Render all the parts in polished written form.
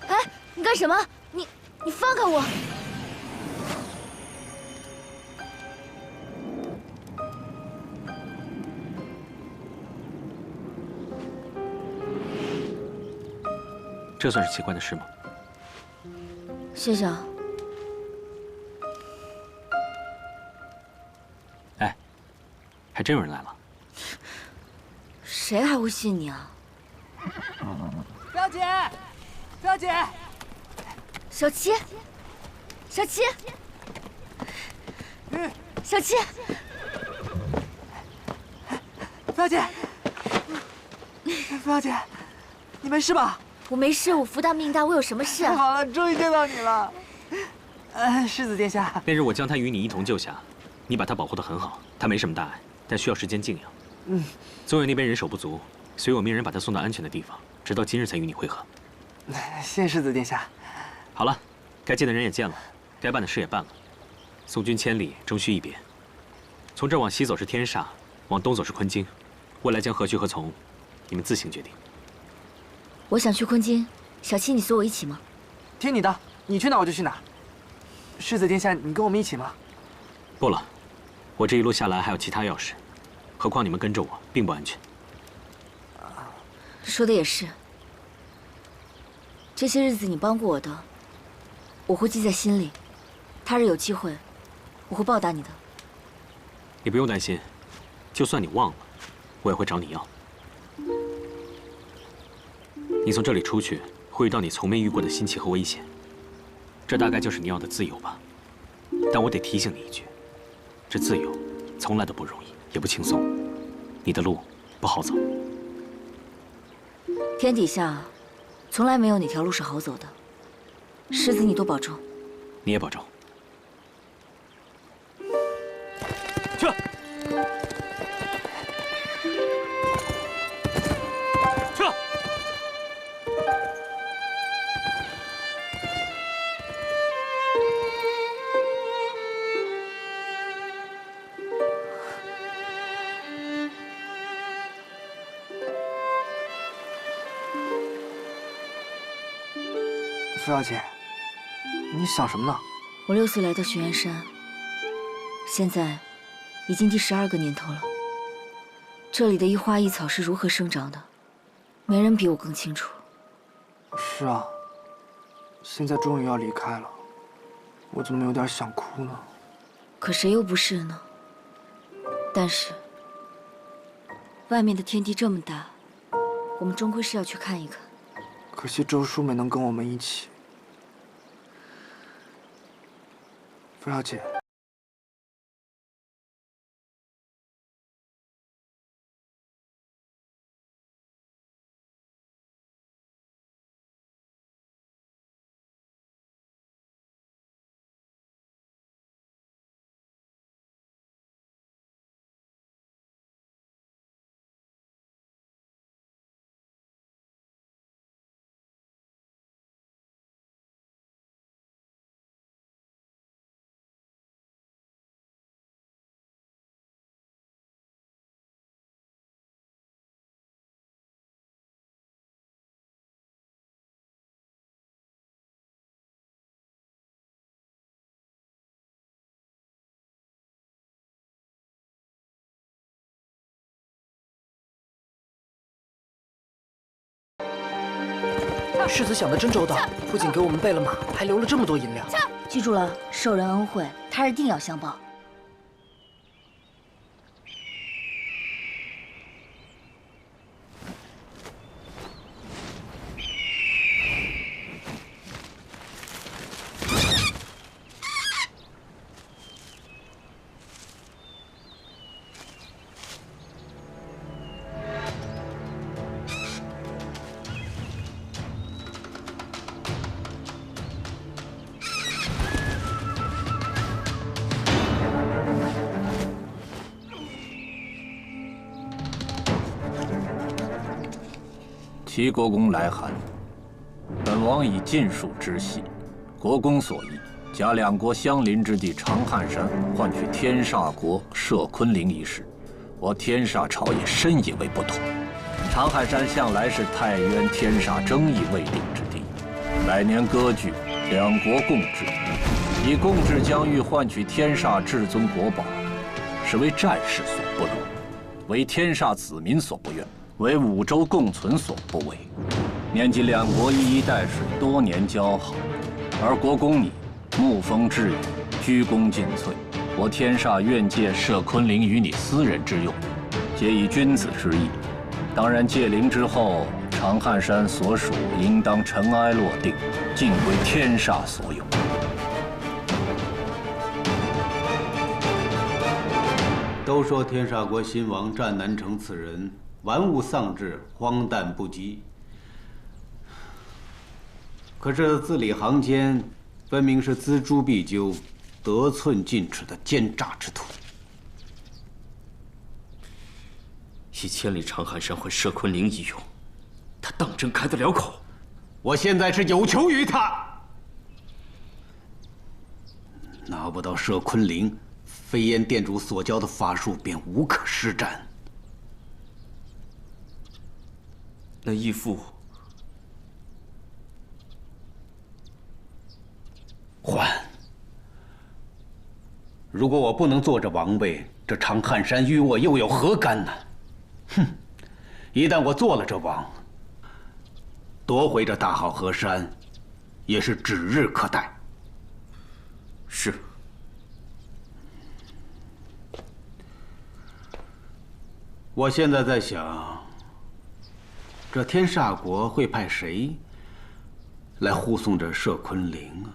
哎，你干什么？你放开我！这算是奇怪的事吗？谢谢啊。哎，还真有人来了。谁还会信你啊？表姐，表姐，小七，小七，小七，表姐，表姐，你没事吧？我没事，我福大命大，我有什么事啊？太好了，终于见到你了。世子殿下，那日我将他与你一同救下，你把他保护得很好，他没什么大碍，但需要时间静养。宗远那边人手不足，所以我命人把他送到安全的地方，直到今日才与你会合。谢世子殿下。好了，该见的人也见了，该办的事也办了。送君千里，终须一别。从这往西走是天煞，往东走是昆京，未来将何去何从，你们自行决定。我想去昆京，小七，你随我一起吗？听你的，你去哪我就去哪。世子殿下，你跟我们一起吗？不了，我这一路下来还有其他要事，何况你们跟着我并不安全。说的也是。这些日子你帮过我的，我会记在心里。他日有机会，我会报答你的。你不用担心，就算你忘了，我也会找你要。你从这里出去，会遇到你从没遇过的新奇和危险，这大概就是你要的自由吧。但我得提醒你一句，这自由从来都不容易，也不轻松，你的路不好走。天底下从来没有哪条路是好走的。世子，你多保重。你也保重。去。去。傅小姐，你想什么呢？我6岁来到玄元山，现在已经第12个年头了。这里的一花一草是如何生长的，没人比我更清楚。是啊，现在终于要离开了，我怎么有点想哭呢？可谁又不是呢？但是，外面的天地这么大，我们终归是要去看一看。可惜周叔没能跟我们一起。傅小姐，世子想的真周到，不仅给我们备了马，还留了这么多银两。记住了，受人恩惠，他日定要相报。齐国公来函，本王以尽数知悉。国公所议，假两国相邻之地长汉山换取天煞国摄昆陵一事，我天煞朝野深以为不妥。长汉山向来是太渊天煞争议未定之地，百年割据，两国共治，以共治疆域换取天煞至尊国宝，是为战士所不容，为天煞子民所不愿，为五洲共存所不为。念及两国一衣带水，多年交好，而国公你沐风致远，鞠躬尽瘁，我天煞愿借摄昆陵于你私人之用，皆以君子之意。当然，借灵之后，长汉山所属应当尘埃落定，尽归天煞所有。都说天煞国新王战南城此人玩物丧志，荒诞不羁。可是字里行间，分明是锱铢必究、得寸进尺的奸诈之徒。以千里长寒山换摄昆陵一用，他当真开得了口？我现在是有求于他，拿不到摄昆陵，飞燕店主所教的法术便无可施展。那义父还。如果我不能坐着王位，这长汉山与我又有何干呢？哼！一旦我做了这王，夺回这大好河山，也是指日可待。是。我现在在想，这天煞国会派谁来护送着摄昆陵啊？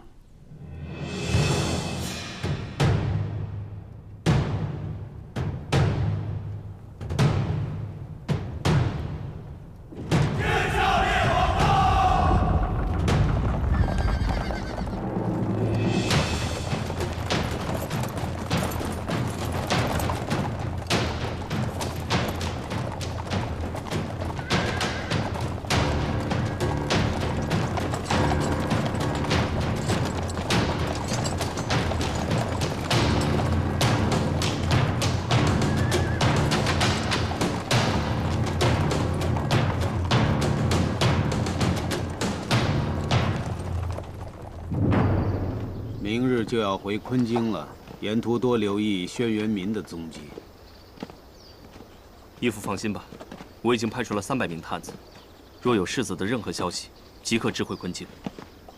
明日就要回昆京了，沿途多留意轩辕民的踪迹。义父放心吧，我已经派出了300名探子，若有世子的任何消息，即刻知会昆京。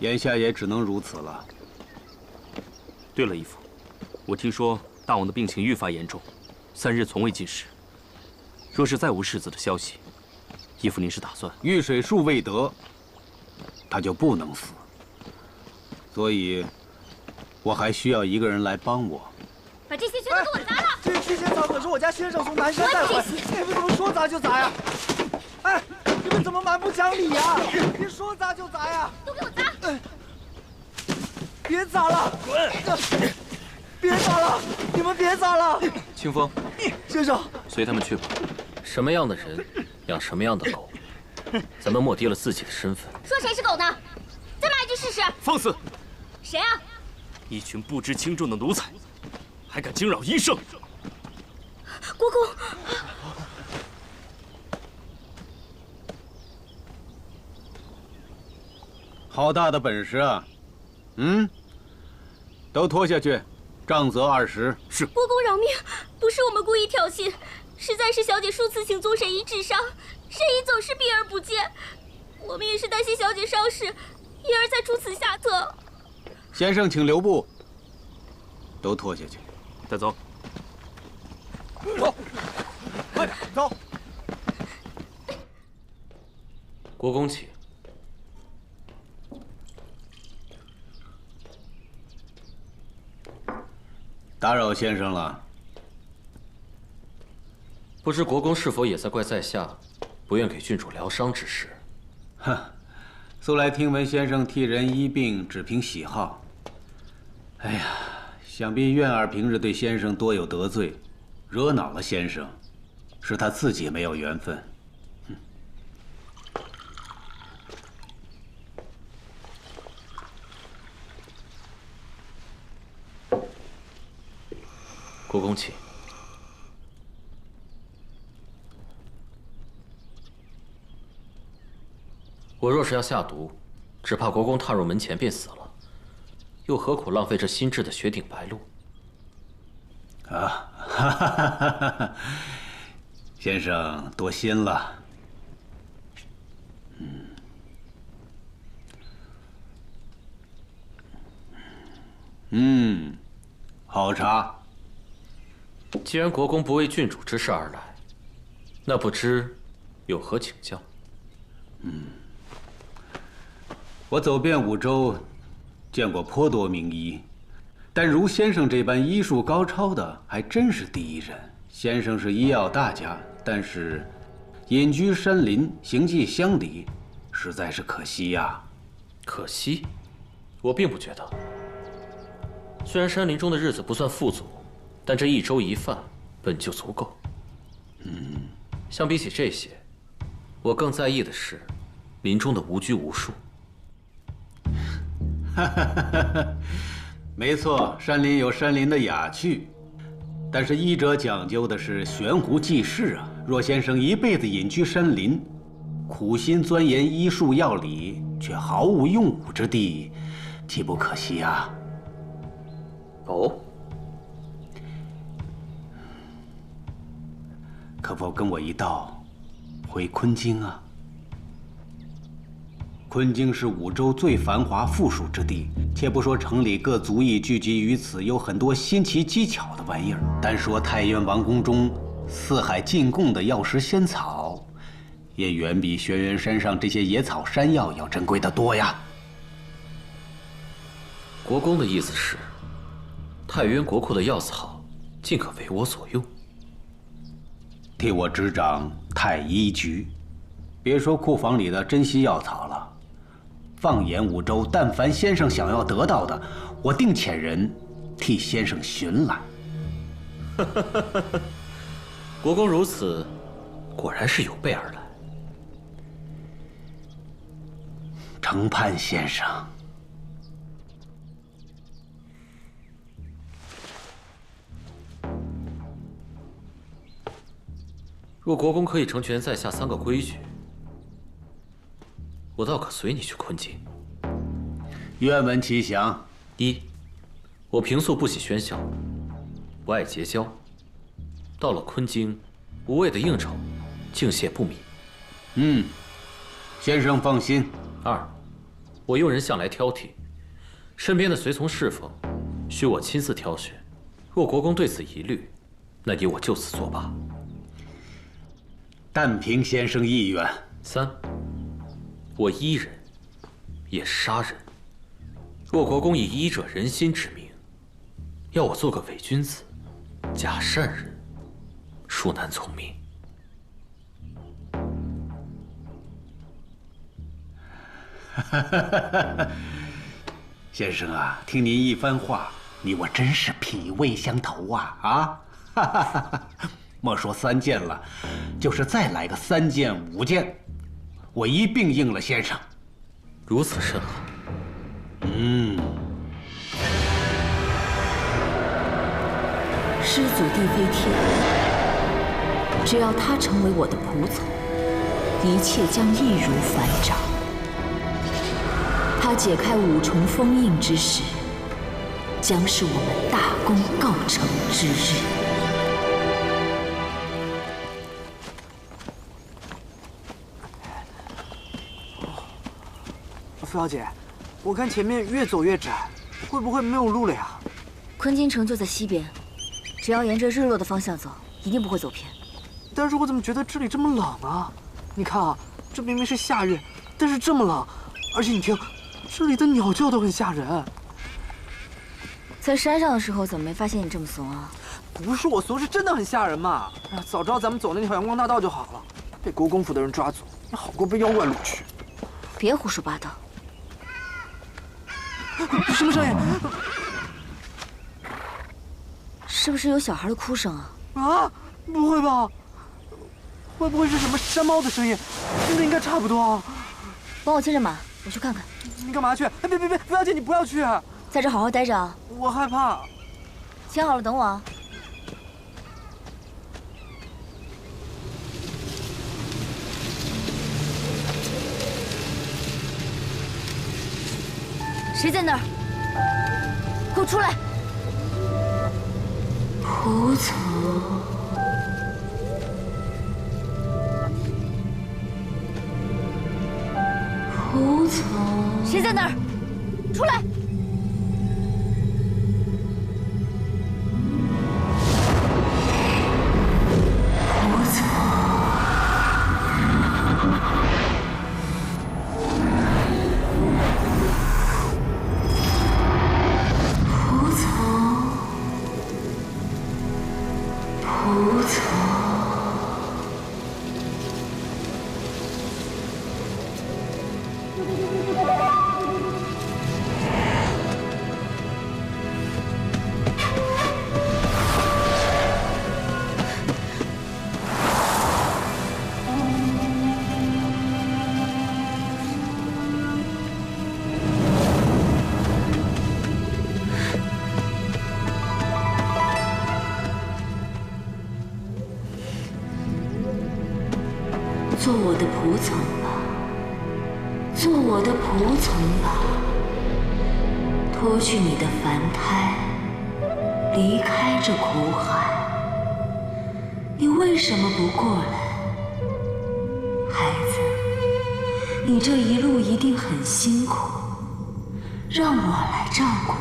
眼下也只能如此了。对了，义父，我听说大王的病情愈发严重，3日从未进食。若是再无世子的消息，义父您是打算？御水术未得，他就不能死。所以，我还需要一个人来帮我。把这些全都给我砸了！这驱仙草可是我家先生从南山带回，你们怎么说砸就砸呀？哎，你们怎么蛮不讲理呀？别说砸就砸呀！都给我砸！别砸了！滚！别砸了！你们别砸了！清风，先生，随他们去吧。什么样的人养什么样的狗，咱们抹低了自己的身份。说谁是狗呢？再骂一句试试！放肆！谁啊？一群不知轻重的奴才，还敢惊扰医圣！国公，好大的本事啊！都拖下去，杖责20。是。国公饶命，不是我们故意挑衅，实在是小姐数次请宗神医治伤，神医总是避而不见。我们也是担心小姐伤势，因而才出此下策。先生，请留步。都拖下去。带走。走，快点走。国公请。打扰先生了。不知国公是否也在怪在下不愿给郡主疗伤之事？哼，素来听闻先生替人医病只凭喜好。哎呀，想必苑儿平日对先生多有得罪，惹恼了先生，是他自己没有缘分。国公请。我若是要下毒，只怕国公踏入门前便死了，又何苦浪费这新制的雪顶白鹿？啊，哈哈哈哈哈！先生多心了。好茶。既然国公不为郡主之事而来，那不知有何请教？我走遍五州，见过颇多名医，但如先生这般医术高超的，还真是第一人。先生是医药大家，但是隐居山林，行迹乡里，实在是可惜呀。可惜？我并不觉得。虽然山林中的日子不算富足，但这一粥一饭本就足够。相比起这些，我更在意的是林中的无拘无束。没错，山林有山林的雅趣，但是医者讲究的是悬壶济世啊。若先生一辈子隐居山林，苦心钻研医术药理，却毫无用武之地，岂不可惜啊？哦，可否跟我一道回昆京啊？昆京是五州最繁华富庶之地，且不说城里各族裔聚集于此，有很多新奇技巧的玩意儿，单说太原王宫中四海进贡的药食仙草，也远比玄元山上这些野草山药要珍贵得多呀。国公的意思是，太原国库的药草尽可为我所用，替我执掌太医局。别说库房里的珍稀药草了，放眼五州，但凡先生想要得到的，我定遣人替先生寻来。国公如此，果然是有备而来。承盼先生。若国公可以成全在下3个规矩，我倒可随你去昆京。愿闻其详。1，我平素不喜喧嚣，不爱结交，到了昆京，无谓的应酬，敬谢不敏。先生放心。2，我用人向来挑剔，身边的随从侍奉，需我亲自挑选。若国公对此疑虑，那你我就此作罢。但凭先生意愿。3，我医人，也杀人。若国公以医者仁心之名，要我做个伪君子、假善人，恕难从命。先生啊，听您一番话，你我真是脾胃相投啊！莫说3件了，就是再来个3件5件，我一并应了先生。如此甚好。师祖地飞天，只要他成为我的仆从，一切将易如反掌。他解开5重封印之时，将是我们大功告成之日。傅小姐，我看前面越走越窄，会不会没有路了呀？昆京城就在西边，只要沿着日落的方向走，一定不会走偏。但是我怎么觉得这里这么冷啊？你看啊，这明明是夏日，但是这么冷，而且你听，这里的鸟叫都很吓人。在山上的时候怎么没发现你这么怂啊？不是我怂，是真的很吓人嘛！哎呀，早知道咱们走那条阳光大道就好了，被国公府的人抓走，也好过被妖怪掳去。别胡说八道！什么声音？是不是有小孩的哭声啊？啊，不会吧？会不会是什么山猫的声音？听着应该差不多啊。帮我牵着马，我去看看。你干嘛去？哎，别，不要紧，你不要去。在这好好待着啊。我害怕。牵好了等我啊。谁在那儿？给我出来！仆从，仆从，谁在那儿？出来！仆从，仆从，仆从。做我的仆从吧，做我的仆从吧，脱去你的凡胎，离开这苦海。你为什么不过来？孩子，你这一路一定很辛苦，让我来照顾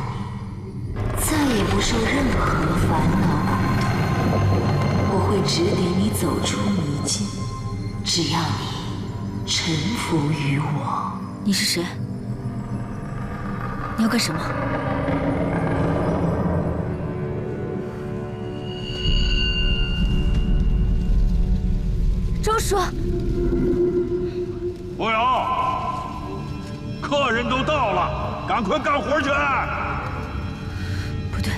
你，再也不受任何烦恼苦痛。我会指点你走出迷境。只要你臣服于我。你是谁？你要干什么？周叔，不要！客人都到了，赶快干活去！不对，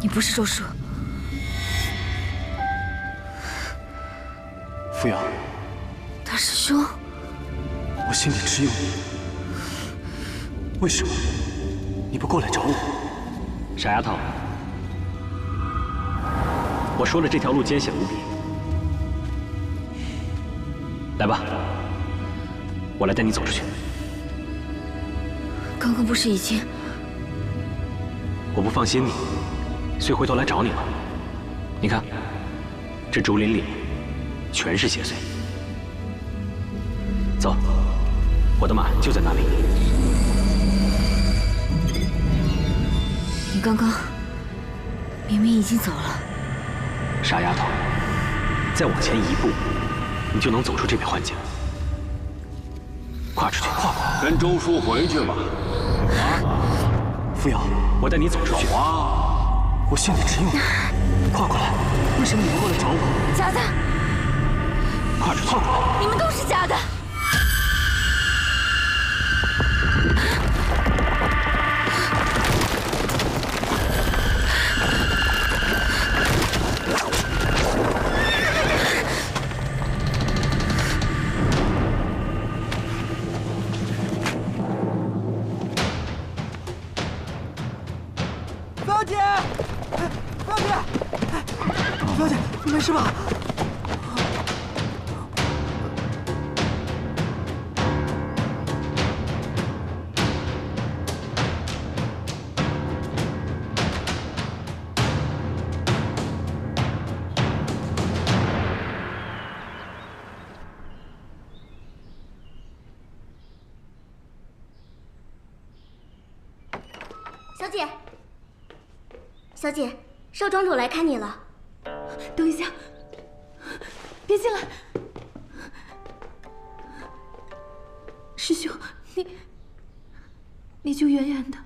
你不是周叔。扶摇，大师兄，我心里只有你，为什么你不过来找我？傻丫头，我说了这条路艰险无比，来吧，我来带你走出去。刚刚不是已经……我不放心你，所以回头来找你了。你看，这竹林里全是邪祟。走，我的马就在那里。你刚刚明明已经走了。傻丫头，再往前一步，你就能走出这片幻境。跨出去，跨过来。跟周叔回去吧。扶摇，我带你走出去。我心里只有你，跨过来。为什么你不过来找我？假的！跨出去，跨过来。你们都是假的！表姐，表姐，表姐，你没事吧？小姐，小姐，少庄主来看你了。等一下，别进来。师兄，你就远远的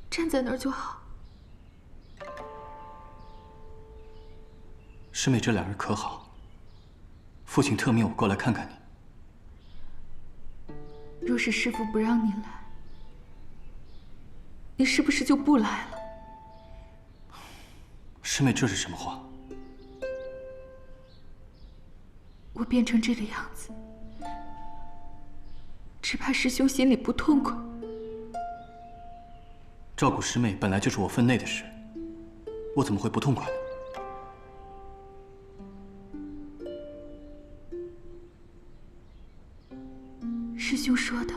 站在那儿就好。师妹这两人可好？父亲特命我过来看看你。若是师父不让你来，你是不是就不来了？师妹，这是什么话？我变成这个样子，只怕师兄心里不痛快。照顾师妹本来就是我分内的事，我怎么会不痛快呢？师兄说的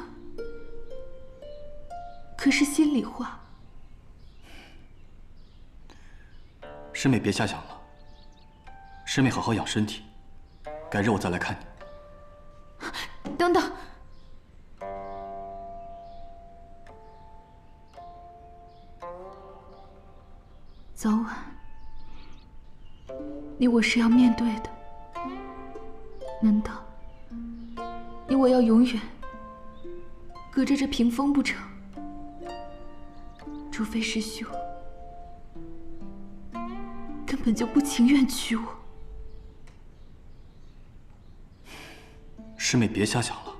可是心里话。师妹别瞎想了，师妹好好养身体，改日我再来看你。等等，早晚你我是要面对的，难道你我要永远隔着这屏风不成？除非师兄根本就不情愿娶我。师妹别瞎想了。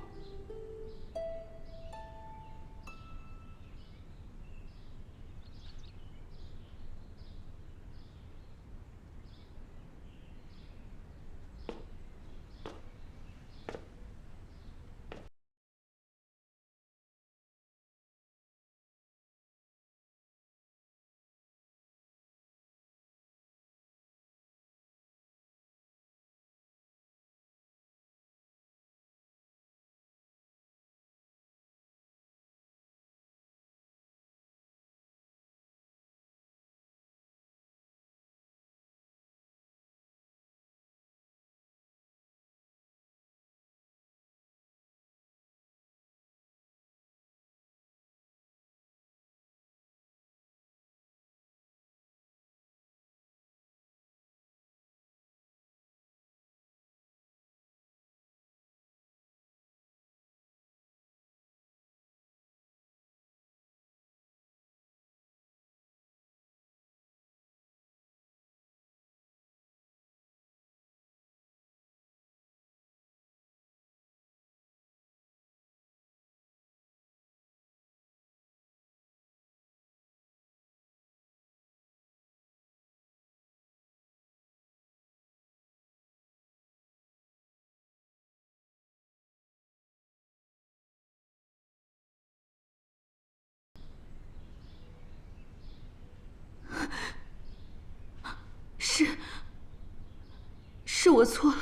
是我错了，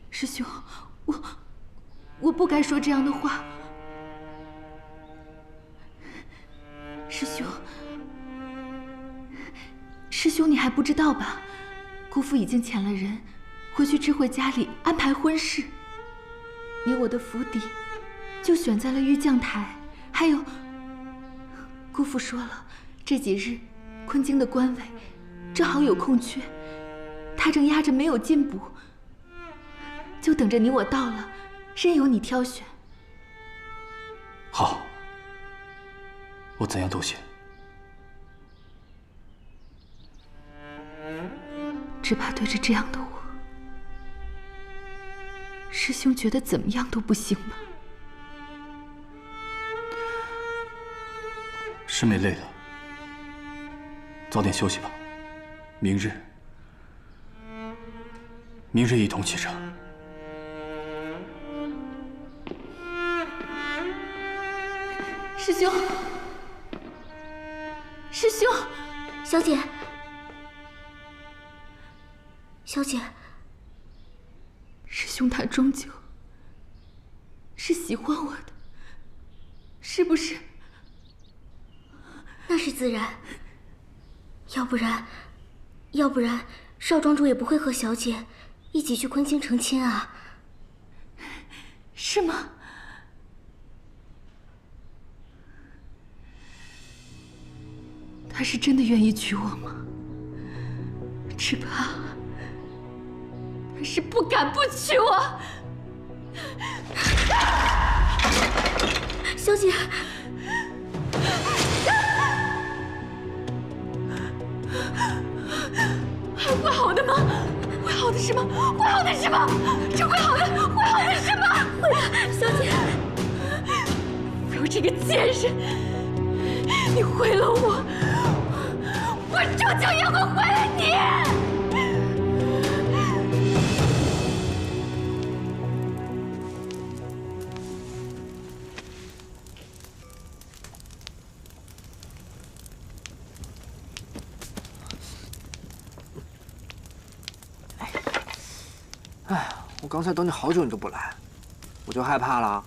师兄，我不该说这样的话。师兄，你还不知道吧？姑父已经遣了人回去智慧家里安排婚事，你我的府邸就选在了御将台。还有，姑父说了，这几日昆京的官位正好有空缺，他正压着没有进补，就等着你我到了，任由你挑选。好，我怎样都行。只怕对着这样的我，师兄觉得怎么样都不行吧？师妹累了，早点休息吧。明日一同启程。师兄，小姐，小姐，师兄他终究是喜欢我的，是不是？那是自然，要不然，少庄主也不会和小姐一起去昆京成亲啊。是吗？他是真的愿意娶我吗？只怕他是不敢不娶我。小姐，会好的吗？会好的是吗？会好的是吗？这会好的，会好的是吗？会的，小姐。不如这个贱人，你毁了我，我终究也会毁了你。哎呀，我刚才等你好久，你都不来，我就害怕了。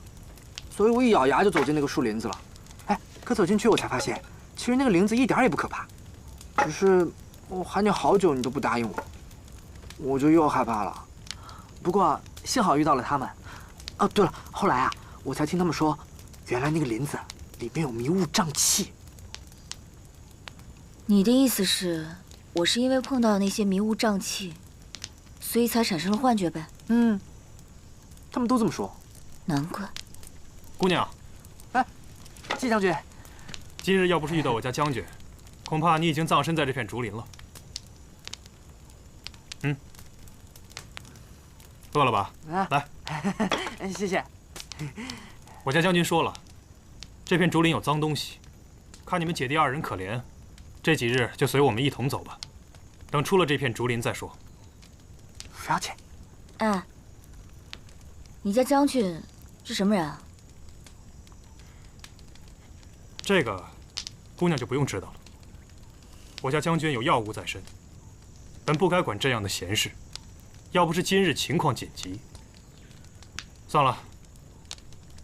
所以我一咬牙就走进那个树林子了。哎，可走进去我才发现，其实那个林子一点也不可怕，只是我喊你好久你都不答应我，我就又害怕了。不过幸好遇到了他们。哦，对了，后来啊，我才听他们说，原来那个林子里面有迷雾瘴气。你的意思是，我是因为碰到那些迷雾瘴气，所以才产生了幻觉呗？嗯，他们都这么说。难怪。姑娘，哎，季将军，今日要不是遇到我家将军，恐怕你已经葬身在这片竹林了。嗯，饿了吧？来，谢谢。我家将军说了，这片竹林有脏东西，看你们姐弟二人可怜，这几日就随我们一同走吧。等出了这片竹林再说。了解。哎，你家将军是什么人啊？这个，姑娘就不用知道了。我家将军有要务在身，本不该管这样的闲事。要不是今日情况紧急，算了，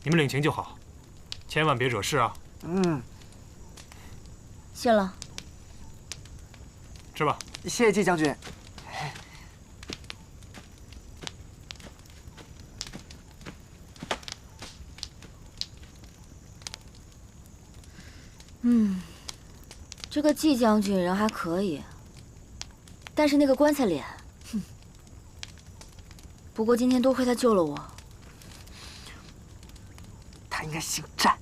你们领情就好，千万别惹事啊。嗯，谢了。吃吧。谢谢季将军。这个季将军人还可以，但是那个棺材脸，哼。不过今天多亏他救了我。他应该姓战。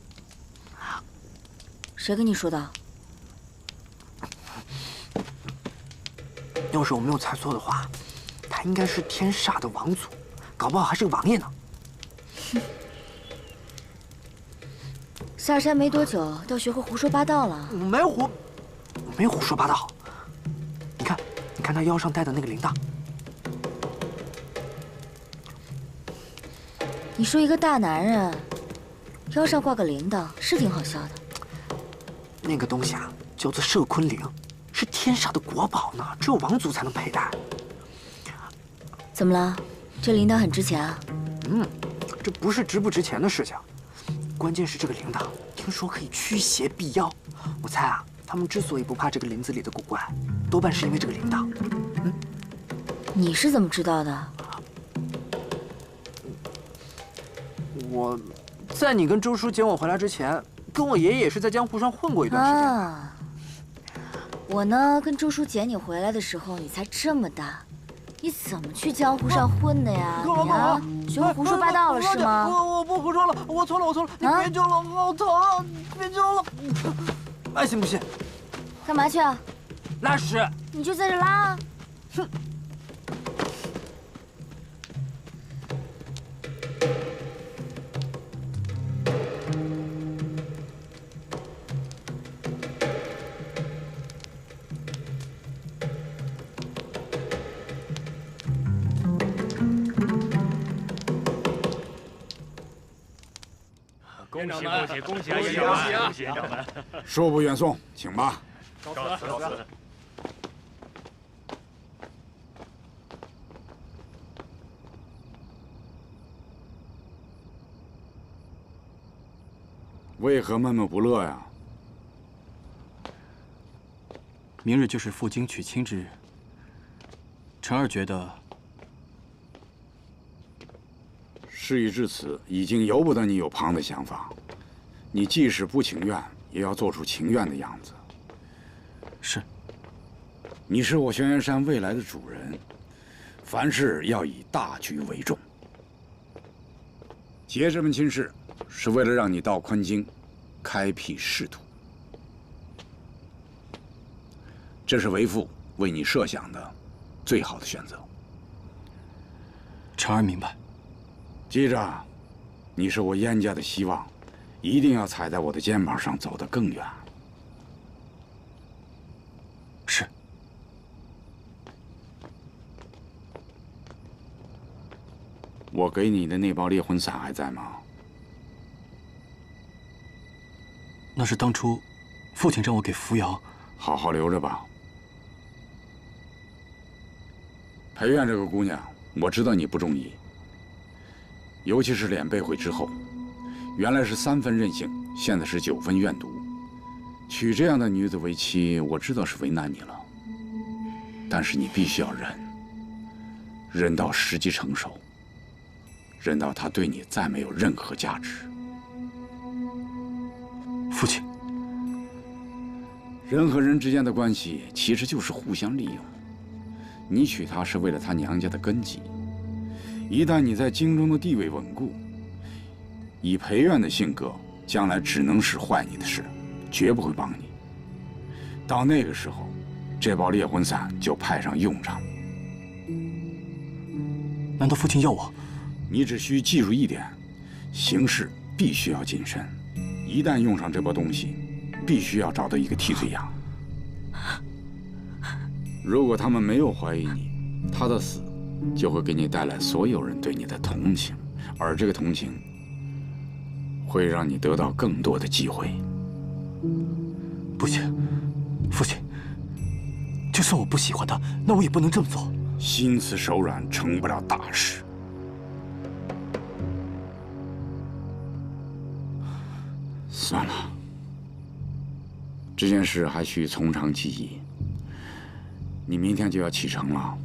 谁跟你说的？要是我没有猜错的话，他应该是天煞的王族，搞不好还是个王爷呢。下山没多久，倒学会胡说八道了。我没胡说八道。你看他腰上戴的那个铃铛。你说一个大男人腰上挂个铃铛，是挺好笑的。那个东西啊，叫做摄昆铃，是天煞的国宝呢，只有王族才能佩戴。怎么了？这铃铛很值钱啊？这不是值不值钱的事情，关键是这个铃铛，听说可以驱邪避妖。我猜啊，他们之所以不怕这个林子里的古怪，多半是因为这个铃铛。你是怎么知道的？我在你跟周叔捡我回来之前，跟我爷爷也是在江湖上混过一段时间。啊，我呢，跟周叔捡你回来的时候，你才这么大，你怎么去江湖上混的呀？你啊，学会胡说八道了是吗？我不胡说了，我错了，你别救了，好疼啊！别救了！爱信不信？干嘛去啊？拉屎！你就在这拉啊！哼！恭喜恭喜恭喜啊！恭喜啊！恕不远送，请吧。告辞告辞。为何闷闷不乐呀？明日就是负荆娶亲之日，臣儿觉得事已至此，已经由不得你有旁的想法。你即使不情愿，也要做出情愿的样子。是。你是我轩辕山未来的主人，凡事要以大局为重。结这门亲事，是为了让你到昆京，开辟仕途。这是为父为你设想的最好的选择。臣儿明白。记着，你是我燕家的希望，一定要踩在我的肩膀上走得更远。是。我给你的那包猎魂散还在吗？那是当初父亲让我给扶摇。好好留着吧。裴苑这个姑娘，我知道你不中意。尤其是脸被毁之后，原来是3分任性，现在是9分怨毒。娶这样的女子为妻，我知道是为难你了，但是你必须要忍，忍到时机成熟，忍到她对你再没有任何价值。父亲，人和人之间的关系其实就是互相利用。你娶她是为了她娘家的根基，一旦你在京中的地位稳固，以裴院的性格，将来只能使坏你的事，绝不会帮你。到那个时候，这包猎魂散就派上用场。难道父亲要我？你只需记住一点，行事必须要谨慎。一旦用上这包东西，必须要找到一个替罪羊。如果他们没有怀疑你，他的死就会给你带来所有人对你的同情，而这个同情会让你得到更多的机会。不行，父亲，就算我不喜欢他，那我也不能这么做。心慈手软成不了大事。算了，这件事还需从长计议。你明天就要启程了，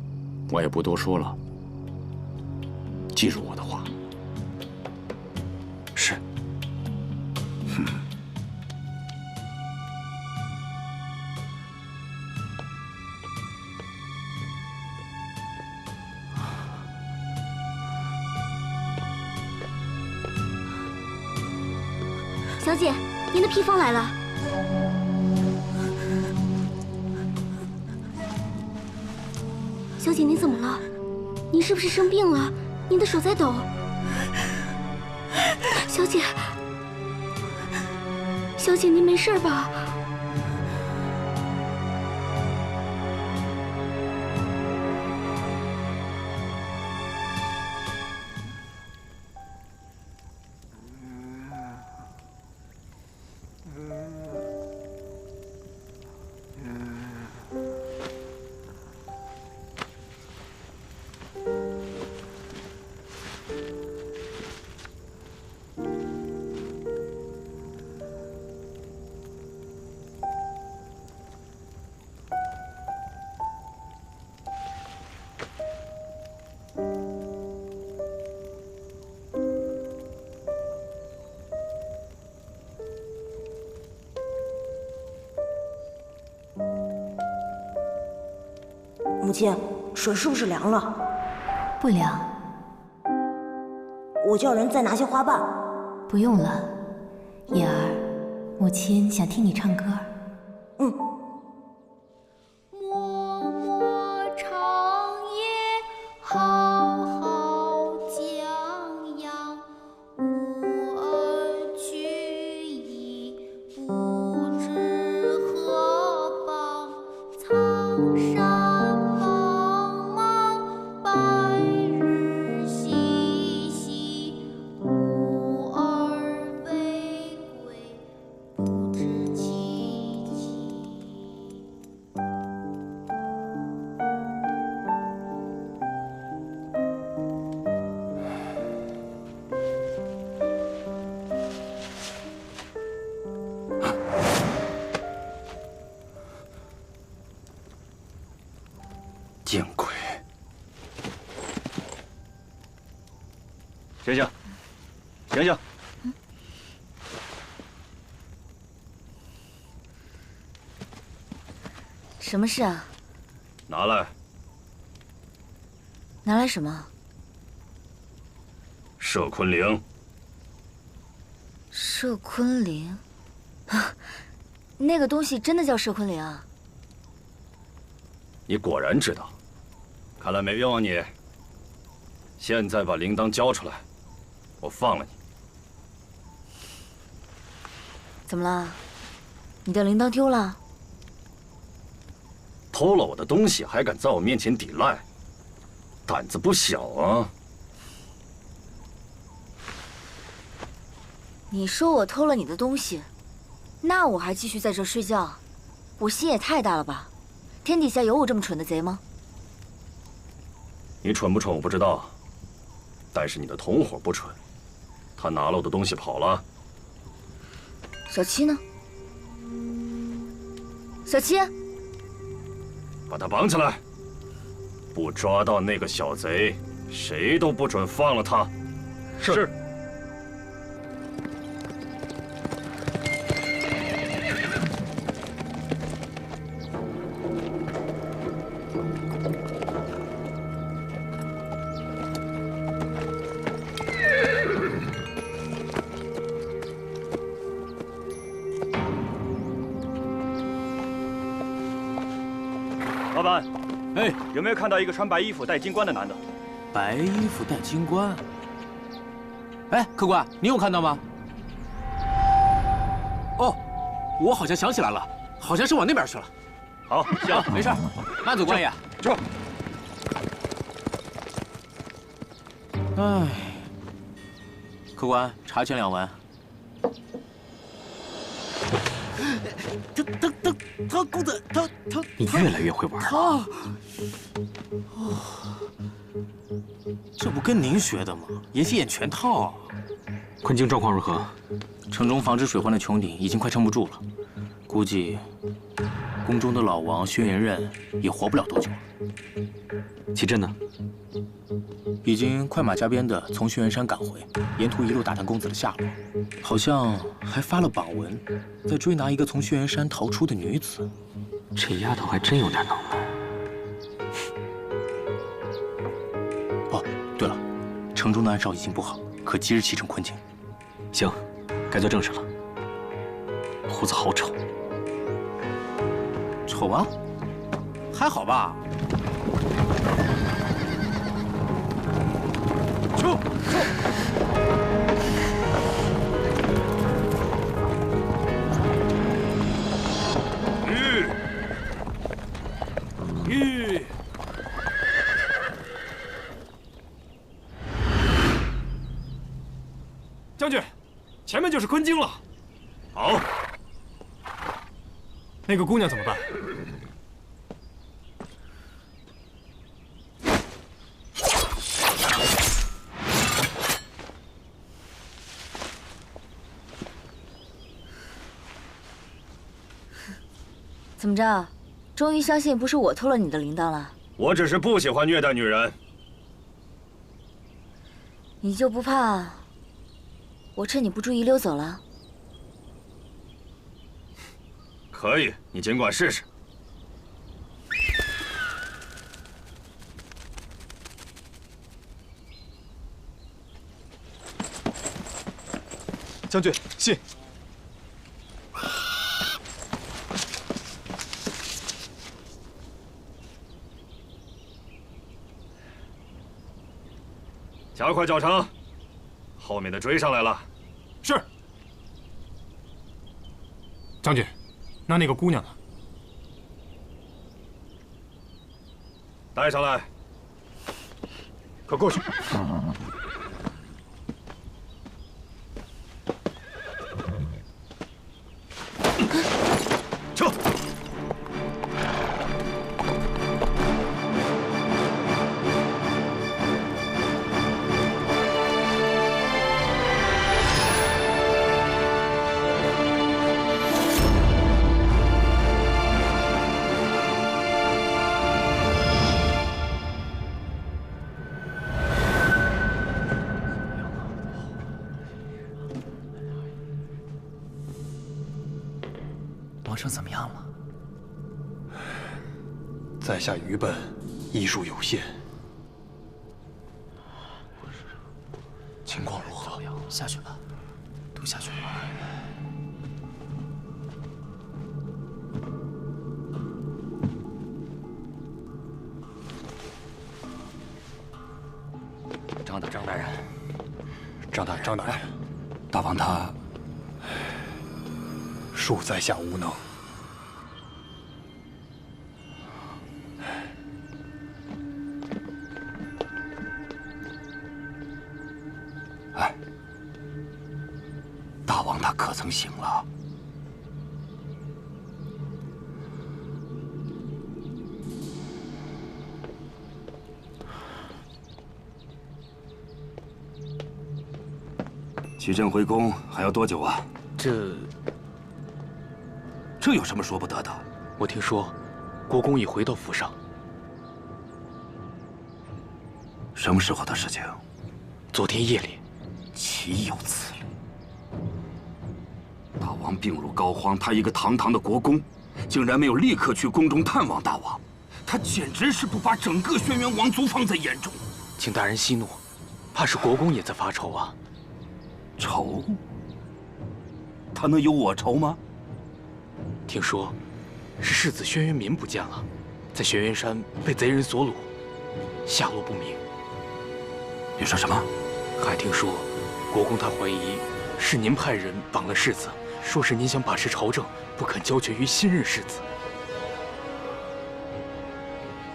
我也不多说了。记住我的话。是。小姐，您的批方来了。小姐，您怎么了？您是不是生病了？您的手在抖。小姐，小姐，您没事吧？母亲，水是不是凉了？不凉。我叫人再拿些花瓣。不用了，叶儿，母亲想听你唱歌。嗯。默默长夜，浩浩江洋，吾儿去矣，不知何方，苍山。见鬼！醒醒，醒醒！什么事啊？拿来。拿来什么？摄昆铃。摄昆铃？啊，那个东西真的叫摄昆铃啊？你果然知道，看来没冤枉你。现在把铃铛交出来，我放了你。怎么了？你的铃铛丢了？偷了我的东西还敢在我面前抵赖，胆子不小啊！你说我偷了你的东西，那我还继续在这睡觉？我心也太大了吧！天底下有我这么蠢的贼吗？你蠢不蠢我不知道，但是你的同伙不蠢，他拿了我的东西跑了。小七呢？小七，把他绑起来！不抓到那个小贼，谁都不准放了他。是。老板，哎，有没有看到一个穿白衣服戴金冠的男的？白衣服戴金冠。哎，客官，你有看到吗？哦，我好像想起来了，好像是往那边去了。好，行，没事，慢走，官爷。这。哎，客官，茶钱2文。他公子，他你越来越会玩了。这不跟您学的吗？演戏演全套啊。昆京状况如何？城中防止水患的穹顶已经快撑不住了，估计宫中的老王轩辕刃也活不了多久了。祁镇呢？已经快马加鞭的从轩辕山赶回，沿途一路打探公子的下落，好像还发了榜文，在追拿一个从轩辕山逃出的女子。这丫头还真有点能耐。哦，对了，城中的暗哨已经布好，可即日启程昆京。行，该做正事了。胡子好丑。丑吗？还好吧。出！吁！将军，前面就是昆京了。好。那个姑娘怎么办？怎么着？终于相信不是我偷了你的铃铛了？我只是不喜欢虐待女人。你就不怕我趁你不注意溜走了？可以，你尽管试试。将军，信。加快脚程，后面的追上来了。是。将军，那个姑娘呢？带上来。快过去。撤。王生怎么样了？在下愚笨，医术有限。情况如何？下去吧，都下去吧。张大人，张大人，大王他恕在下无能。哎，大王他可曾醒了？祁镇回宫还要多久啊？这这有什么说不得的？我听说，国公已回到府上。什么时候的事情？昨天夜里。岂有此理！大王病入膏肓，他一个堂堂的国公，竟然没有立刻去宫中探望大王，他简直是不把整个轩辕王族放在眼中。请大人息怒，怕是国公也在发愁啊。愁？他能有我愁吗？听说，是世子轩辕民不见了，在轩辕山被贼人所掳，下落不明。你说什么？还听说，国公他怀疑是您派人绑了世子，说是您想把持朝政，不肯交权于新任世子。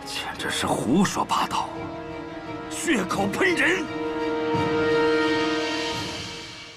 简直是胡说八道，血口喷人！